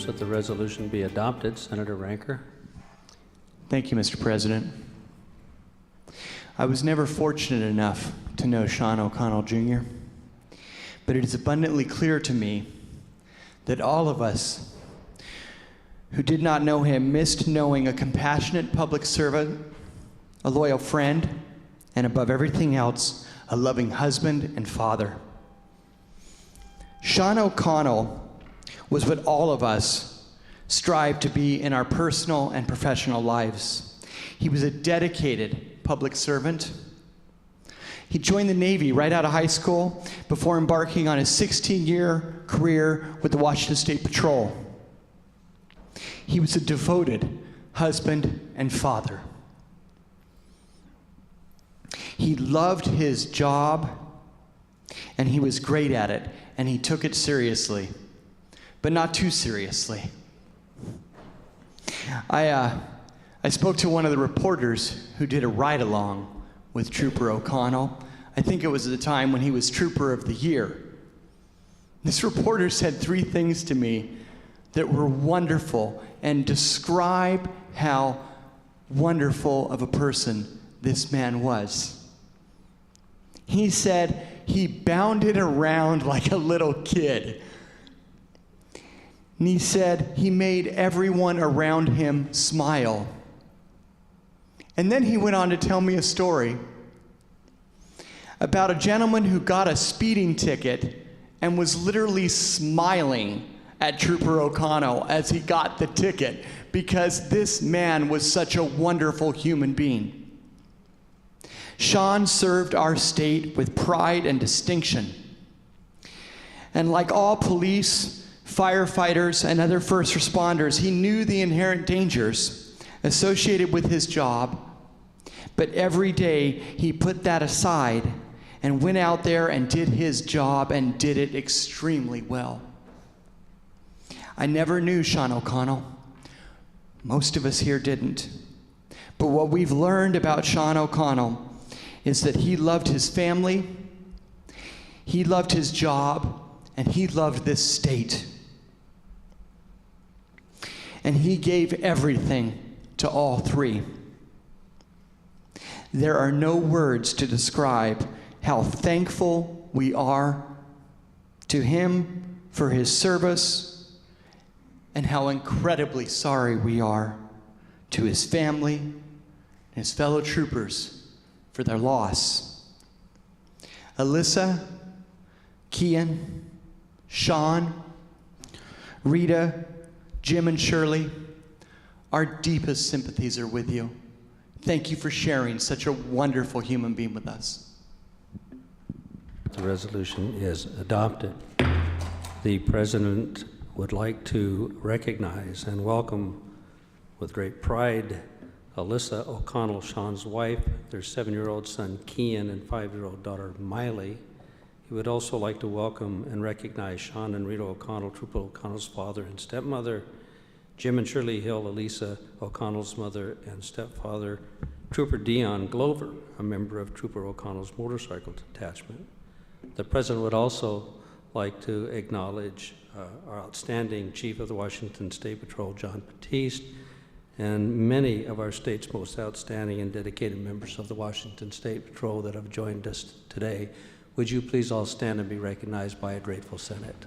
moves that the resolution be adopted. Senator Ranker. Thank you, Mr. President. I was never fortunate enough to know Sean O'Connell Jr., but it is abundantly clear to me that all of us who did not know him missed knowing a compassionate public servant, a loyal friend, and above everything else, a loving husband and father. Sean O'Connell was what all of us strive to be in our personal and professional lives. He was a dedicated public servant. He joined the Navy right out of high school before embarking on his 16-year career with the Washington State Patrol. He was a devoted husband and father. He loved his job, and he was great at it, and he took it seriously, but not too seriously. I spoke to one of the reporters who did a ride-along with Trooper O'Connell. I think it was at the time when he was Trooper of the Year. This reporter said 3 things to me that were wonderful and describe how wonderful of a person this man was. He said he bounded around like a little kid. And he said he made everyone around him smile. And then he went on to tell me a story about a gentleman who got a speeding ticket and was literally smiling at Trooper O'Connell as he got the ticket because this man was such a wonderful human being. Sean served our state with pride and distinction. And like all police, firefighters, and other first responders, he knew the inherent dangers associated with his job, but every day he put that aside and went out there and did his job and did it extremely well. I never knew Sean O'Connell. Most of us here didn't. But what we've learned about Sean O'Connell is that he loved his family, he loved his job, and he loved this state. And he gave everything to all 3. There are no words to describe how thankful we are to him for his service and how incredibly sorry we are to his family and his fellow troopers for their loss. Alyssa, Kian, Sean, Rita, Jim, and Shirley, our deepest sympathies are with you. Thank you for sharing such a wonderful human being with us. The resolution is adopted. The President would like to recognize and welcome with great pride Alyssa O'Connell, Sean's wife, their 7-year-old son Kian and 5-year-old daughter Miley. He would also like to welcome and recognize Sean and Rita O'Connell, Trooper O'Connell's father and stepmother, Jim and Shirley Hill, Elisa O'Connell's mother and stepfather, Trooper Dion Glover, a member of Trooper O'Connell's motorcycle detachment. The President would also like to acknowledge our outstanding Chief of the Washington State Patrol, John Batiste, and many of our state's most outstanding and dedicated members of the Washington State Patrol that have joined us today. Would you please all stand and be recognized by a grateful Senate?